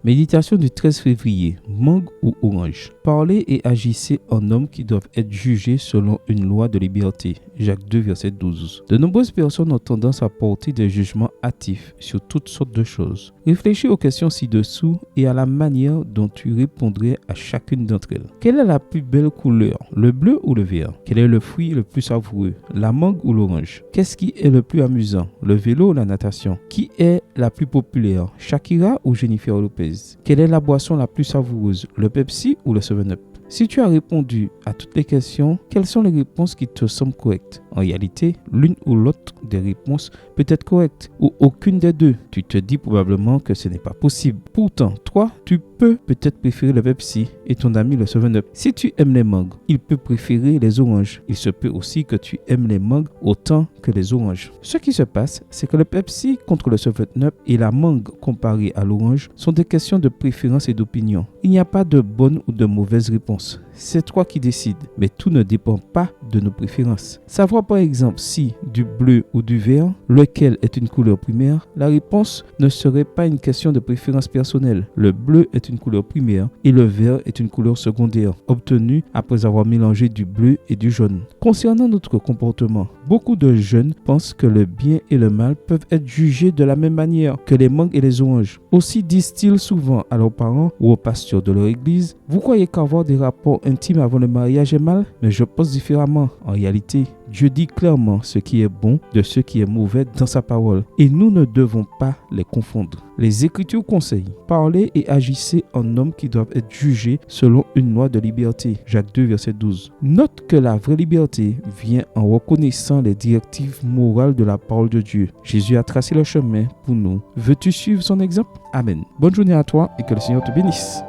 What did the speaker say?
Méditation du 13 février. Mangue ou orange. Parlez et agissez en hommes qui doivent être jugés selon une loi de liberté. Jacques 2, verset 12. De nombreuses personnes ont tendance à porter des jugements hâtifs sur toutes sortes de choses. Réfléchis aux questions ci-dessous et à la manière dont tu répondrais à chacune d'entre elles. Quelle est la plus belle couleur, le bleu ou le vert? Quel est le fruit le plus savoureux, la mangue ou l'orange? Qu'est-ce qui est le plus amusant, le vélo ou la natation? Qui est la plus populaire, Shakira ou Jennifer Lopez? Quelle est la boisson la plus savoureuse, le Pepsi ou le 7-Up? Si tu as répondu à toutes les questions, quelles sont les réponses qui te semblent correctes? En réalité, l'une ou l'autre des réponses peut être correcte ou aucune des deux. Tu te dis probablement que ce n'est pas possible. Pourtant, toi, tu peux peut-être préférer le Pepsi et ton ami le 7-Up. Si tu aimes les mangues, il peut préférer les oranges. Il se peut aussi que tu aimes les mangues autant que les oranges. Ce qui se passe, c'est que le Pepsi contre le 7-Up et la mangue comparée à l'orange sont des questions de préférence et d'opinion. Il n'y a pas de bonne ou de mauvaise réponse. C'est toi qui décides, mais tout ne dépend pas de nos préférences. Savoir par exemple si du bleu ou du vert, lequel est une couleur primaire, la réponse ne serait pas une question de préférence personnelle. Le bleu est une couleur primaire et le vert est une couleur secondaire, obtenue après avoir mélangé du bleu et du jaune. Concernant notre comportement, beaucoup de jeunes pensent que le bien et le mal peuvent être jugés de la même manière que les mangues et les oranges. Aussi disent-ils souvent à leurs parents ou aux pasteurs de leur église: vous croyez qu'avoir des rapports intimes avant le mariage est mal? Mais je pense différemment. En réalité, Dieu dit clairement ce qui est bon de ce qui est mauvais dans sa parole et nous ne devons pas les confondre. Les Écritures conseillent: parlez et agissez en hommes qui doivent être jugés selon une loi de liberté. Jacques 2, verset 12. Note que la vraie liberté vient en reconnaissant les directives morales de la parole de Dieu. Jésus a tracé le chemin pour nous. Veux-tu suivre son exemple? Amen. Bonne journée à toi et que le Seigneur te bénisse.